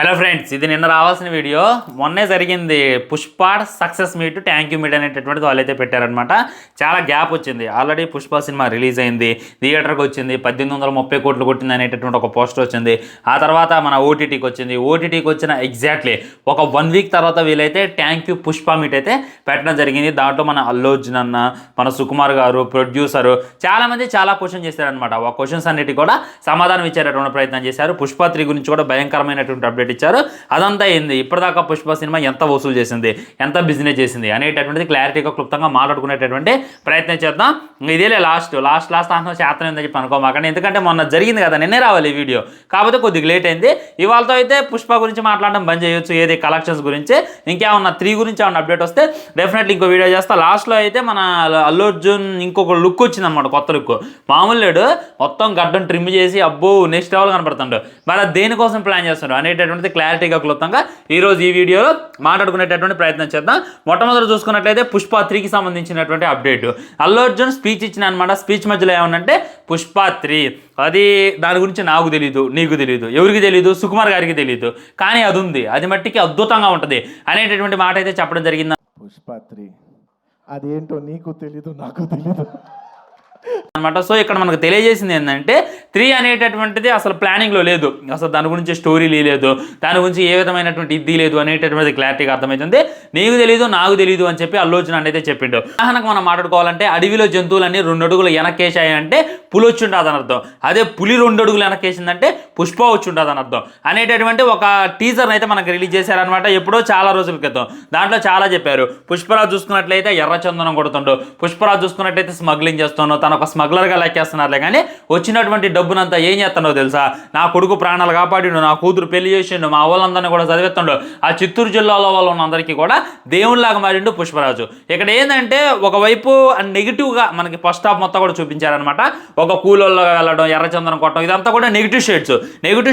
Hello friends, ఇది నిన్న రావాల్సిన వీడియో. మొన్నే జరిగింది Pushpa success meet, thank you meet అనేటటువంటిది వాళ్ళైతే పెట్టారనమాట. చాలా గ్యాప్ వచ్చింది. ఆల్రెడీ పుష్ప సినిమా రిలీజ్ అయింది, థియేటర్కి వచ్చింది, 1830 కోట్లు కొట్టింది అనేటటువంటి ఒక పోస్టర్ వచ్చింది. ఆ తర్వాత మన ఓటీటీకి వచ్చింది. ఓటీటీకి వచ్చిన ఎగ్జాక్ట్లీ ఒక 1 వీక్ తర్వాత వీళ్ళైతే థ్యాంక్ యూ పుష్ప మీట్ అయితే పెట్టడం జరిగింది. దాంట్లో మన అల్లు అర్జున్ అన్న, మన సుకుమార్ గారు, ప్రొడ్యూసరు చాలామంది చాలా క్వశ్చన్ చేశారనమాట. ఆ క్వశ్చన్స్ అన్నిటి కూడా సమాధానం ఇచ్చేటటువంటి ప్రయత్నం చేశారు. పుష్ప 3 గురించి కూడా భయంకరమైనటువంటి అప్డేట్ ఇచ్చారు. అదంతా ఏంది, ఇప్పటిదాకా పుష్ప సినిమా ఎంత వసూలు చేసింది, ఎంత బిజినెస్ చేసింది అనేటటువంటిది క్లారిటీగా క్లుప్తంగా మాట్లాడుకునేటటువంటి ప్రయత్నం చేద్దాం. ఇదేలే లాస్ట్ అంతం శాతం ఏందని చెప్పి అనుకోమాకండి. ఎందుకంటే మొన్న జరిగింది కదా, నిన్నే రావాలి ఈ వీడియో, కాకపోతే కొద్దిగా లేట్ అయింది. ఇవాళతో అయితే పుష్ప గురించి మాట్లాడడం బంద్ చేయొచ్చు. ఏది కలెక్షన్స్ గురించి, ఇంకేమన్నా 3 గురించి ఏమన్నా అప్డేట్ వస్తే డెఫినెట్లీ ఇంకో వీడియో చేస్తా. లాస్ట్లో అయితే మన అల్లు అర్జున్ ఇంకొక లుక్ వచ్చింది అనమాట, కొత్త లుక్. మామూలు లేడు, మొత్తం గడ్డం ట్రిమ్ చేసి అబ్బో నెక్స్ట్ లెవెల్ కనపడుతుండు. మరి దేనికోసం ప్లాన్ చేస్తున్నారు అనేటటువంటిది క్లారిటీగా క్లుప్తంగా ఈరోజు ఈ వీడియోలో మాట్లాడుకునేటటువంటి ప్రయత్నం చేద్దాం. మొట్టమొదటి చూసుకున్నట్లయితే పుష్ప 3కి సంబంధించినటువంటి అప్డేట్. అల్లు అర్జున్ స్పీచ్ ఇచ్చిన అనమాట. స్పీచ్ మధ్యలో ఏమన్నంటే పుష్ప 3 అది దాని గురించి నాకు తెలీదు, నీకు తెలీదు, ఎవరికి తెలీదు, సుకుమార్ గారికి తెలీదు, కానీ అది ఉంది, అది మట్టికి అద్భుతంగా ఉంటుంది అనేటటువంటి మాట అయితే చెప్పడం జరిగింది. పుష్ప 3 అదేంటో నీకు తెలీదు, నాకు తెలీదు అనమాట. సో ఇక్కడ మనకు తెలియజేసింది ఏంటంటే 3 అనేటటువంటిది అసలు ప్లానింగ్లో లేదు, అసలు దాని గురించి స్టోరీ లేదు, దాని గురించి ఏ విధమైనటువంటి ఇది లేదు అనేటటువంటిది క్లారిటీగా అర్థమవుతుంది. నీకు తెలీదు, నాకు తెలీదు అని చెప్పి అల్లు అర్జున్ అయితే చెప్పిండు. ఉదాహరణకు మనం మాట్లాడుకోవాలంటే అడవిలో జంతువులన్నీ 2 అడుగులు వెనకేసాయి అంటే పులి వచ్చి ఉంటుంది అని అర్థం. అదే పులి 2 అడుగులు వెనకేసిందంటే పుష్ప వచ్చి ఉంటుంది అని అర్థం అనేటటువంటి ఒక టీజర్ అయితే మనకు రిలీజ్ చేశారనమాట, ఎప్పుడో చాలా రోజుల క్రితం. దాంట్లో చాలా చెప్పారు. పుష్పరాజు చూసుకున్నట్లయితే ఎర్రచందనం కొడుతుండు, పుష్పరాజు చూసుకున్నట్లయితే స్మగ్లింగ్ చేస్తున్నావు, తను ఒక స్మగ్లర్గా లెక్కేస్తున్నారులే, కానీ వచ్చినటువంటి డబ్బునంతా ఏం చేస్తున్నావు తెలుసా, నా కొడుకు ప్రాణాలు కాపాడిండు, నా కూతురు పెళ్లి చేసిండు, మా వాళ్ళందరినీ కూడా చదివిస్తుండు, ఆ చిత్తూరు జిల్లాలో వాళ్ళు ఉన్నందరికీ కూడా దేవునిలాగా మారిండు పుష్పరాజు. ఇక్కడ ఏంటంటే ఒకవైపు నెగిటివ్గా మనకి ఫస్ట్ హాఫ్ మొత్తం కూడా చూపించారనమాట. ఒక కూలోళ్ళగా వెళ్ళడం, ఎర్రచందనం కొట్టడం, ఇదంతా కూడా నెగిటివ్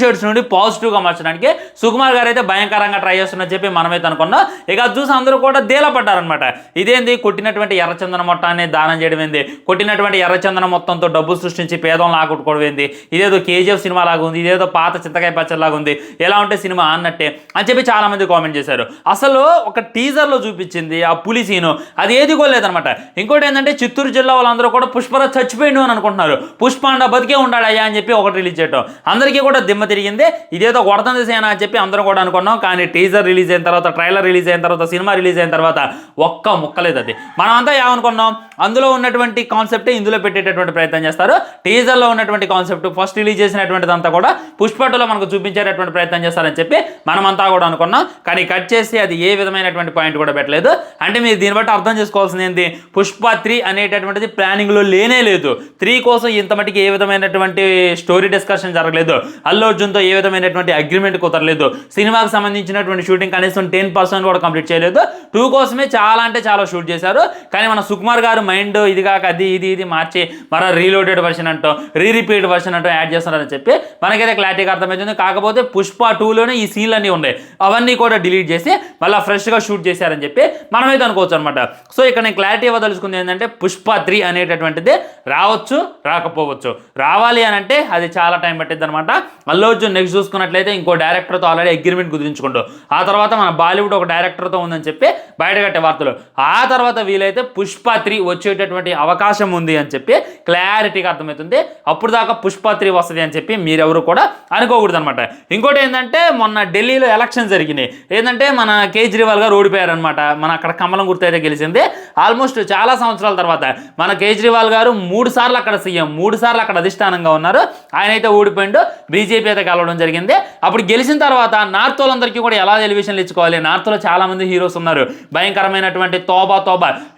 షేడ్స్ నుండి పాజిటివ్గా మార్చడానికి సుకుమార్ గారు అయితే భయంకరంగా ట్రై చేస్తున్నారని చెప్పి మనమైతే అనుకున్నాం. ఇక అది చూసి అందరూ కూడా పడ్డారనమాట. ఇదేంది, కొట్టినటువంటి ఎర్రచందనం మొత్తాన్ని దానం చేయడం ఏంది, కొట్టినటువంటి ఎర్రచందనం మొత్తంతో డబ్బు సృష్టించి పేదలను ఆకట్టుకోవడం ఏంది, ఇదేదో కేజీఎఫ్ సినిమా లాగా ఉంది, ఇదేదో పాత చింతకాయ పచ్చడి లాగా ఉంది, ఎలా ఉంటే సినిమా అన్నట్టే అని చెప్పి చాలా మంది కామెంట్ చేశారు. అసలు ఒక టీజర్లో చూపించింది ఆ పులి సీను, అది ఏది కోలేదనమాట. ఇంకోటి ఏంటంటే చిత్తూరు జిల్లా వాళ్ళందరూ కూడా పుష్పరాజ్ చచ్చిపోయిండు అని అనుకుంటున్నారు, పుష్పాండ బతికే ఉండాడయ్యా అని చెప్పి ఒకటి రిలీజ్ చేయడం అందరికీ కూడా దిమ్మ తిరిగింది. ఇదేదో కొడతంది సేనా అని చెప్పి అందరూ కూడా అనుకున్నాం. కానీ టీజర్ రిలీజ్ అయిన తర్వాత, ట్రైలర్ రిలీజ్ అయిన తర్వాత, సినిమా రిలీజ్ అయిన తర్వాత ఒక్క ముక్కలేదు అది. మనం అంతా ఏమనుకున్నాం, అందులో ఉన్నటువంటి కాన్సెప్టే ఇందులో పెట్టేటటువంటి ప్రయత్నం చేస్తారు. టీజర్లో ఉన్నటువంటి కాన్సెప్ట్ ఫస్ట్ రిలీజ్ చేసినటువంటిది అంతా కూడా పుష్పటలో మనకు చూపించేటటువంటి ప్రయత్నం చేస్తారని చెప్పి మనమంతా కూడా అనుకున్నాం. కానీ కట్ చేసి అది ఏ విధమైనటువంటి పాయింట్ కూడా పెట్టలేదు. అంటే మీరు దీన్ని బట్టి అర్థం చేసుకోవాల్సింది ఏంటి, పుష్ప 3 అనేటటువంటిది ప్లానింగ్లో లేనే లేదు. 3 కోసం ఇంత మటుకు ఏ విధమైనటువంటి స్టోరీ డిస్కషన్ జరగలేదు, అల్లు అర్జున్తో ఏ విధమైనటువంటి అగ్రిమెంట్ కుదరలేదు, సినిమాకి సంబంధించినటువంటి షూటింగ్ కనీసం 10% కూడా కంప్లీట్ చేయలేదు. 2 కోసమే చాలా అంటే చాలా షూట్ చేశారు. కానీ మన సుకుమార్ గారు మైండ్ ఇది కాక అది ఇది మార్చి మరో రీలోడెడ్ వర్షన్ అంటూ రిపీట్ వర్షన్ అంటూ యాడ్ చేస్తున్నారని చెప్పి మనకైతే క్లారిటీగా అర్థమవుతుంది. కాకపోతే పుష్ప 2లోనే ఈ సీన్లు అన్నీ ఉన్నాయి, అవన్నీ కూడా డిలీట్ చేసి మళ్ళీ ఫ్రెష్గా షూట్ చేశారని చెప్పి మనమైతే అనుకోవచ్చు అనమాట. సో ఇక్కడ నేను క్లారిటీ ఇవ్వదలుచుకుంది ఏంటంటే పుష్ప 3 అనేటటువంటిది రావచ్చు, రాకపోవచ్చు. రావాలి అని అంటే అది చాలా టైం పట్టిద్ది అనమాట. అల్లు అర్జున్ నెక్స్ట్ చూసుకున్నట్లయితే ఇంకో డైరెక్టర్తో ఆల్రెడీ అగ్రిమెంట్ కుదిరించుకుంటూ, ఆ తర్వాత మన బాలీవుడ్ ఒక డైరెక్టర్తో ఉందని చెప్పి బయటగట్టే వార్తలు. ఆ తర్వాత వీలైతే పుష్ప 3 వచ్చేటటువంటి అవకాశం ఉంది అని చెప్పి క్లారిటీగా అర్థమవుతుంది. అప్పుడు దాకా పుష్ప 3 వస్తుంది అని చెప్పి మీరెవరు కూడా అనుకోకూడదు అనమాట. ఇంకోటి ఏంటంటే మొన్న ఢిల్లీలో ఎలక్షన్ జరిగినాయి. ఏంటంటే మన కేజ్రీవాల్ గారు ఓడిపోయారనమాట. మన అక్కడ కమలం గుర్తు అయితే గెలిచింది. ఆల్మోస్ట్ చాలా సంవత్సరాల తర్వాత మన కేజ్రీవాల్ గారు 3 సార్లు అక్కడ సీఎం, 3 సార్లు అక్కడ అధిష్టానంగా ఉన్నారు. ఆయన అయితే ఓడిపోయిండు, బీజేపీ అయితే కలవడం జరిగింది. అప్పుడు గెలిచిన తర్వాత నార్త్ వాళ్ళందరికీ కూడా ఎలా ఎలివేషన్లు ఇచ్చుకోవాలి, నార్త్లో చాలా మంది హీరోస్ ఉన్నారు, భయంకరమైనటువంటి తోబా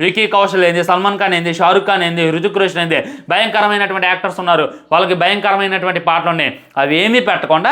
వికీ కౌశల్ ఏంది, సల్మాన్ ఖాన్ ఏంది, షారుఖ్ ఖాన్ ఏంది, హృతిక్ రోషన్ ఏంది, భయంకరమైనటువంటి యాక్టర్స్ ఉన్నారు, వాళ్ళకి భయంకరమైనటువంటి పాటలు ఉన్నాయి. అవి ఏమీ పెట్టకుండా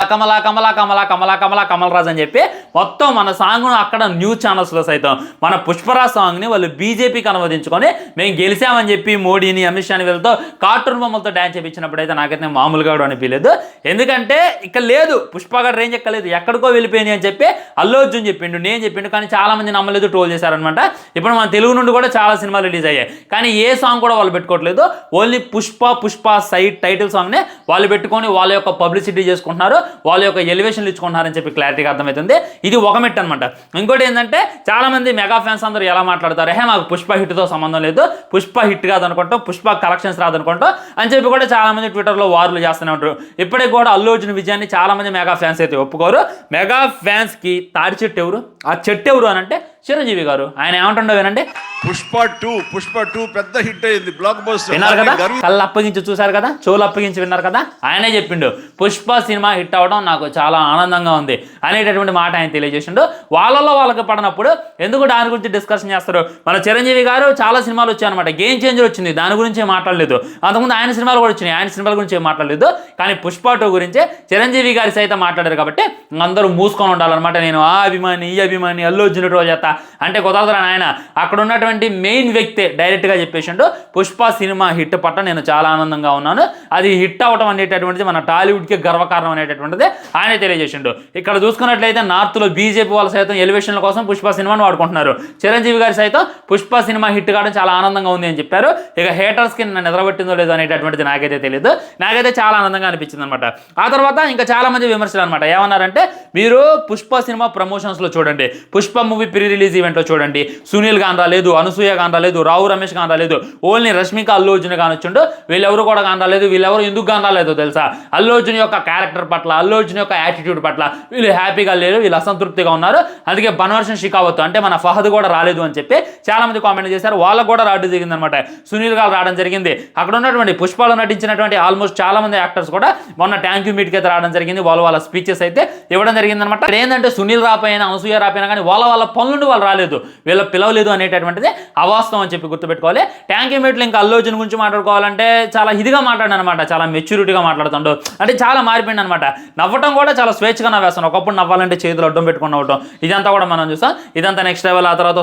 కమల్ రాజ్ అని చెప్పి మొత్తం మన సాంగ్ను అక్కడ న్యూస్ ఛానల్స్లో సైతం మన పుష్పరాజ్ సాంగ్ని వాళ్ళు బీజేపీకి అనువదించుకొని మేము గెలిచామని చెప్పి మోడీని అమిత్ షాని వీళ్ళతో కార్టూన్ బొమ్మలతో డ్యాన్స్ చేయించినప్పుడు అయితే నాకైతే మామూలుగా కూడా అనిపించలేదు. ఎందుకంటే ఇక్కడ లేదు పుష్పగాడు రేంజ్ ఎక్కలేదు, ఎక్కడికో వెళ్ళిపోయింది అని చెప్పి అల్లు అర్జున్ చెప్పిండు, నేను చెప్పిండు, కానీ చాలా మంది నమ్మలేదు, ట్రోల్ చేశారనమాట. ఇప్పుడు మన తెలుగు నుండి కూడా చాలా సినిమాలు రిలీజ్ అయ్యాయి, కానీ ఏ సాంగ్ కూడా వాళ్ళు పెట్టుకోవట్లేదు. ఓన్లీ పుష్ప సైడ్ టైటిల్ సాంగ్నే వాళ్ళు పెట్టుకొని వాళ్ళ యొక్క పబ్లిసిటీ చేసుకుంటున్నారు, వాళ్ళ యొక్క ఎలివేషన్లు ఇచ్చుకుంటున్నారని చెప్పి క్లారిటీగా అర్థమవుతుంది. ఇది ఒక మెట్ అనమాట. ఇంకోటి ఏంటంటే చాలా మంది మెగా ఫ్యాన్స్ అందరూ ఎలా మాట్లాడతారు, మాకు పుష్ప హిట్తో సంబంధం లేదు, పుష్ప హిట్ కాదనుకుంటాం, పుష్ప కలెక్షన్స్ రాదనుకుంటాం అని చెప్పి కూడా చాలా మంది ట్విట్టర్లో వార్లు చేస్తూనే ఉంటారు. ఇప్పటికి కూడా అల్లు అర్జున్ విజయాన్ని చాలా మంది మెగా ఫ్యాన్స్ అయితే ఒప్పుకోరు. మెగా ఫ్యాన్స్కి తాడి చెట్టు ఎవరు, ఆ చెట్టు ఎవరు అని అంటే చిరంజీవి గారు. ఆయన ఏమంటుండో వినండి. పుష్ప 2 పెద్ద హిట్ అయింది, బ్లాక్ బస్టర్. విన్నారు కదా, కళ్ళు అప్పగించి చూసారు కదా, చెవులు అప్పగించి విన్నారు కదా, ఆయనే చెప్పిండు పుష్ప సినిమా హిట్ అవ్వడం నాకు చాలా ఆనందంగా ఉంది అనేటటువంటి మాట ఆయన తెలియజేసిండు. వాళ్ళలో వాళ్ళకి పడినప్పుడు ఎందుకు దాని గురించి డిస్కషన్ చేస్తారు. మన చిరంజీవి గారు చాలా సినిమాలు వచ్చాయన్నమాట, గేమ్ చేంజర్ వచ్చింది, దాని గురించి మాట్లాడలేదు. అంతకుముందు ఆయన సినిమాలు కూడా వచ్చినాయి, ఆయన సినిమాల గురించి ఏం మాట్లాడలేదు. కానీ పుష్ప 2 గురించి చిరంజీవి గారి సైతం మాట్లాడారు కాబట్టి అందరూ మూసుకొని ఉండాలన్నమాట. నేను ఆ అభిమాని ఈ అభిమాని అల్లు అర్జున్ రోజు చేస్తా అంటే కుదరదురా ఆయన. అక్కడ ఉన్నటువంటి మెయిన్ వ్యక్తే డైరెక్ట్గా చెప్పేసిండు పుష్ప సినిమా హిట్ పట్ల నేను చాలా ఆనందంగా ఉన్నాను, అది హిట్ అవ్వడం అనేటటువంటిది మన టాలీవుడ్కి గర్వకారణం అనేటటువంటిది ఆయన తెలియజేసిండు. ఇక్కడ చూసుకున్నట్లయితే నార్త్లో బీజేపీ వాళ్ళ సైతం ఎలివేషన్ల కోసం పుష్ప సినిమాను వాడుకుంటున్నారు. చిరంజీవి గారి సైతం పుష్ప సినిమా హిట్ కావడం చాలా ఆనందంగా ఉంది అని చెప్పారు. ఇక హేటర్స్కి నన్ను నిద్రపట్టిందో లేదో అనేటటువంటిది నాకైతే తెలియదు, నాకైతే చాలా ఆనందంగా అనిపించింది అనమాట. ఆ తర్వాత ఇంకా చాలా మంది విమర్శలు అనమాట. ఏమన్నారంటే మీరు పుష్ప సినిమా ప్రమోషన్స్లో చూడండి, పుష్ప మూవీ ప్రీ రిలీజ్ ఈవెంట్లో చూడండి, సునీల్ గాన్ రాలేదు, అనసూయ గాన్ రాలేదు, రావు రమేష్ గాన్ రాలేదు, ఓన్లీ రష్మిక అల్లు అర్జున్ గాన్ వచ్చిండు. వీళ్ళెవరు కూడా గాన్ రాలేదు. వీళ్ళెవరు ఎందుకు గాన్ రాలేదో తెలుసా, అల్లు అర్జున్ యొక్క క్యారెక్టర్ పట్ల, అల్లు అర్జున్ యొక్క యాటిట్యూడ్ పట్ల వీళ్ళు హ్యాపీగా లేరు, వీళ్ళు అసంతృప్తిగా ఉన్నారు. అందుకే బన్వర్షన్ షికావత్ అంటే మన ఫహద్ కూడా రాలేదు అని చెప్పి చాలా మంది కామెంట్ చేశారు. వాళ్ళకు కూడా రావడం జరిగింది అనమాట. సునీల్ గారు రావడం జరిగింది. అక్కడ ఉన్నటువంటి పుష్పలో నటించినటువంటి ఆల్మోస్ట్ చాలా మంది యాక్టర్స్ కూడా మొన్న థ్యాంక్ యూ మీట్కి అయితే రావడం జరిగింది. వాళ్ళ స్పీచెస్ అయితే ఇవ్వడం జరిగింది అనమాట. ఏంటంటే సునీల్ రాపోయినా అనసూయ రాపోయినా కానీ వాళ్ళ పనులుండి వాళ్ళు రాలేదు, వీళ్ళ పిలవలేదు అనేటటువంటిది అవాస్తవం అని చెప్పి గుర్తుపెట్టుకోవాలి. ట్యాంక్ మీట్లు ఇంకా అల్లు అర్జున్ గురించి మాట్లాడుకోవాలంటే చాలా ఇదిగా మాట్లాడాను అనమాట, చాలా మెచ్యూరిటీగా మాట్లాడుతుండో, అంటే చాలా మారిపోయింది అనమాట. నవ్వటం కూడా చాలా స్వేచ్ఛగా నవ్వేస్తాను. ఒకప్పుడు నవ్వాలంటే చేతులు అడ్డం పెట్టుకుని నవ్వటం, ఇదంతా కూడా మనం చూస్తాం. ఇదంతా నెక్స్ట్ లెవెల్. ఆ తర్వాత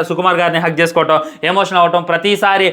సుకుమార్ గారిని హక్ చేసుకోవటం, ఎమోషనల్ అవ్వటం, ప్రతిసారి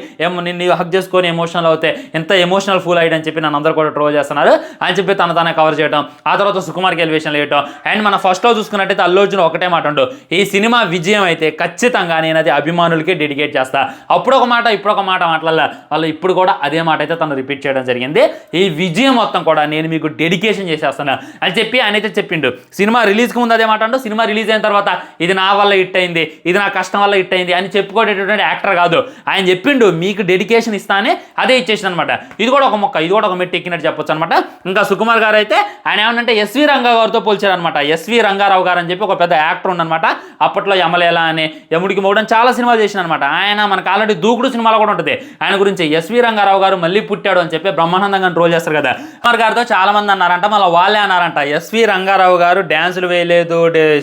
నిన్ను హక్ చేసుకొని ఎమోషనల్ అవుతే ఎంత ఎమోషనల్ ఫూల్ అయ్యని చెప్పి నన్ను అందరూ కూడా ట్రోల్ చేస్తున్నారు అని చెప్పి తనే కవర్ చేయడం. ఆ తర్వాత సుకుమార్కి ఎలివేషన్లు వేయటం. అండ్ మన ఫస్ట్లో చూసుకున్నట్టయితే అల్లు అర్జున్ ఒకటే మాట ఉండు, ఈ సినిమా విజయం అయితే ఖచ్చితంగా నేను అది అభిమానులకి డెడికేట్ చేస్తా. అప్పుడు ఒక మాట ఇప్పుడు ఒక మాట మాట్లాడాల వాళ్ళు, ఇప్పుడు కూడా అదే మాట అయితే తను రిపీట్ చేయడం జరిగింది. ఈ విజయం మొత్తం కూడా నేను మీకు డెడికేషన్ చేసేస్తాను అని చెప్పి ఆయన అయితే చెప్పిండు. సినిమా రిలీజ్కి ముందు అదే మాట అంటూ, సినిమా రిలీజ్ అయిన తర్వాత ఇది నా వల్ల హిట్ అయింది, ఇది నా కష్టం వల్ల హిట్ అయింది అని చెప్పుకోవటటువంటి యాక్టర్ కాదు. ఆయన చెప్పిండు మీకు డెడికేషన్ ఇస్తానే అదే ఇచ్చేసిన అనమాట. ఇది కూడా ఒక మొక్క, ఇది కూడా ఒక మెట్టు ఎక్కినట్టు చెప్పొచ్చు అనమాట. ఇంకా సుకుమార్ గారు అయితే ఆయన ఏమన్నంటే ఎస్వి రంగా గారితో పోల్చారనమాట. ఎస్వి రంగారావు గారు అని చెప్పి ఒక పెద్ద యాక్టర్ ఉందన్నమాట. అప్పట్లో యమలేలా అని, యముడికి మోడని చాలా సినిమాలు చేసిన అనమాట. ఆయన మనకు ఆల్రెడీ దూకుడు సినిమాలో కూడా ఉంటుంది. ఆయన గురించి ఎస్వి రంగారావు గారు మళ్ళీ పుట్టాడు అని చెప్పి బ్రహ్మానందంగా ట్రోల్ చేస్తారు కదా. సుకుమార్ గారితో చాలా మంది అన్నారంట, మళ్ళీ వాళ్ళే అన్నారంట ఎస్వి రంగారావు గారు డ్యాన్సులు వేయలేదు,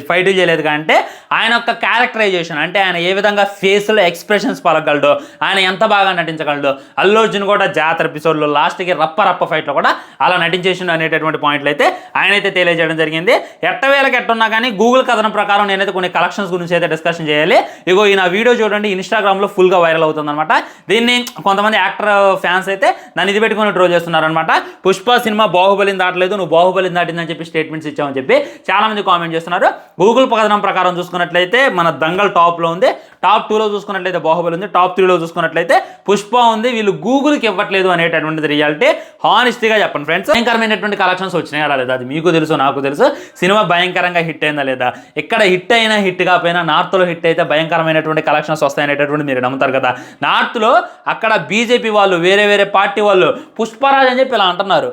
ఫైట్లు చేయలేదు అంటే ఆయన యొక్క క్యారెక్టరైజేషన్ అంటే ఆయన ఏ విధంగా ఫేస్లో ఎక్స్ప్రెషన్స్ పలకగలడు, ఆయన ఎంత బాగా నటించగలడు. అల్లు అర్జున్ కూడా జాతర ఎపిసోడ్లో లాస్ట్కి రప్ప ఫైట్లో కూడా అలా నటించేసిండు అనేటటువంటి పాయింట్లు అయితే ఆయన అయితే తెలియజేయడం జరిగింది. ఎట్టవేళకి ఎట్టున్నా కానీ గూగుల్ కథనం ప్రకారం నేనైతే కొన్ని కలెక్షన్స్ గురించి అయితే డిస్కషన్ చేయాలి. ఇగో ఈ నా వీడియో చూడండి, ఇన్స్టాగ్రామ్లో ఫుల్గా వైరల్ అవుతుంది అనమాట. దీన్ని కొంతమంది యాక్టర్ ఫ్యాన్స్ అయితే దాన్ని ఇది పెట్టుకుని ట్రోల్ చేస్తున్నారనమాట. పుష్ప సినిమా బాహుబలిని దాటలేదు, నువ్వు బాహుబలిని దాటిందని చెప్పి స్టేట్మెంట్స్ ఇచ్చామని చెప్పి చాలా మంది కామెంట్ చేస్తున్నారు. గూగుల్ కథనం ప్రకారం చూసుకున్నట్లయితే మన దంగల్ టాప్లో ఉంది, టాప్ 2లో చూసుకున్నట్లయితే బాహుబలి ఉంది, టాప్ 3లో చూసుకున్నట్లయితే పుష్ప ఉంది. వీళ్ళు గూగుల్కి ఇవ్వట్లేదు అనేటటువంటిది రియాలిటీ. హానెస్టీగా చెప్పండి ఫ్రెండ్స్, భయంకరమైనటువంటి కలెక్షన్స్ వచ్చినాయా లేదా అది మీకు తెలుసు, నాకు తెలుసు. సినిమా భయంకరంగా హిట్ అయిందా లేదా, ఇక్కడ హిట్ అయినా హిట్ కాకపోయినా నార్త్లో హిట్ అయితే భయంకరమైనటువంటి కలెక్షన్స్ వస్తాయనేటటువంటి మీరు నమ్ముతారు కదా. నార్త్లో అక్కడ బీజేపీ వాళ్ళు వేరే పార్టీ వాళ్ళు పుష్పరాజ్ అని చెప్పి ఇలా అంటున్నారు.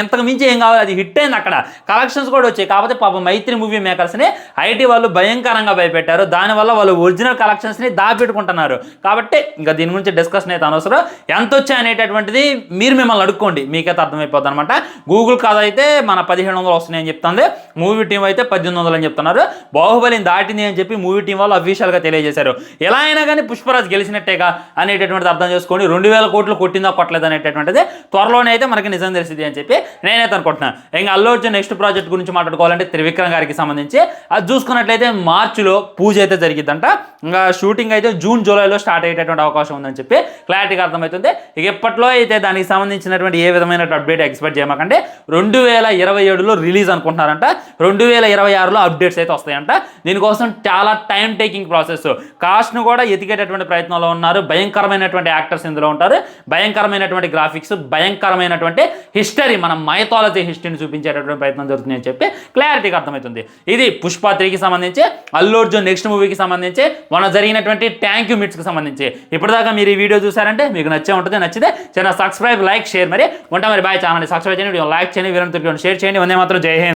ఇంతకు మించి ఏం కావాలి, అది హిట్ అయింది, అక్కడ కలెక్షన్స్ కూడా వచ్చాయి. కాకపోతే పాప మైత్రి మూవీ మేకర్స్ని ఐటీ వాళ్ళు భయంకరంగా భయపెట్టారు. దానివల్ల వాళ్ళు ఒరిజినల్ కలెక్షన్స్ని దాపెట్టుకుంటున్నారు. కాబట్టి ఇంకా దీని గురించి డిస్కషన్ అయితే అనవసరం. ఎంత వచ్చాయి అనేటటువంటిది మీరు మిమ్మల్ని అడుక్కోండి, మీకైతే అర్థమైపోద్ది అనమాట. గూగుల్ కథ అయితే మన 1700 వస్తున్నాయి అని చెప్తుంది, మూవీ టీం అయితే 1800 అని చెప్తున్నారు. బాహుబలిని దాటింది అని చెప్పి మూవీ టీం వాళ్ళు అఫీషియల్గా తెలియజేశారు. ఎలా అయినా కానీ పుష్పరాజ్ గెలిచినట్టేగా అనేటటువంటిది అర్థం చేసుకొని 2000 కోట్లు కొట్టిందా కొట్టలేదు అనేటటువంటిది త్వరలోనే అయితే మనకి నిజం తెలిసింది అని చెప్పి నేనైతే అనుకుంటున్నాను. ఇంకా అల్లు అర్జున్ నెక్స్ట్ ప్రాజెక్ట్ గురించి మాట్లాడుకోవాలంటే త్రివిక్రమ్ గారికి సంబంధించి అది చూసుకున్నట్లయితే మార్చిలో పూజ అయితే జరిగిద్దంట. ఇంకా షూటింగ్ అయితే జూన్ జూలైలో స్టార్ట్ అయ్యేటటువంటి అవకాశం ఉందని చెప్పి క్లారిటీగా అర్థమవుతుంది. ఇక ఎప్పట్లో అయితే దానికి సంబంధించినటువంటి ఏ విధమైన అప్డేట్ ఎక్స్పెక్ట్ చేయమాకంటే 2027లో రిలీజ్ అనుకుంటున్నారంట. 2026లో అప్డేట్స్ అయితే వస్తాయంట. దీనికోసం చాలా టైం టేకింగ్ ప్రాసెస్. కాస్ట్ను కూడా ఎతికేటటువంటి ప్రయత్నంలో ఉన్నారు. భయంకరమైనటువంటి యాక్టర్స్ ఇందులో ఉంటారు, భయంకరమైనటువంటి గ్రాఫిక్స్, భయంకరమైనటువంటి హిస్టరీ, మన మైథాలజీ హిస్టరీని చూపించేటటువంటి ప్రయత్నం జరుగుతుంది అని చెప్పి క్లారిటీగా అర్థమవుతుంది. ఇది పుష్ప 3కి సంబంధించి, అల్లు అర్జున్ నెక్స్ట్ మూవీకి సంబంధించి, మన జరిగినటువంటి థ్యాంక్ యూ మిట్స్కి సంబంధించి. ఇప్పటిదాకా మీరు ఈ వీడియో చూసారంటే మీకు నచ్చే ఉంటుంది. నచ్చితే చిన్న సబ్స్క్రైబ్, లైక్, షేర్ మరి ఉంటా. మరి బాయ్. ఛానల్ని సబ్స్క్రైబ్ చేయండి, వీడియో లైక్ చేయండి, వీరంతో షేర్ చేయండి. వందే మాత్రం. జై హింద్.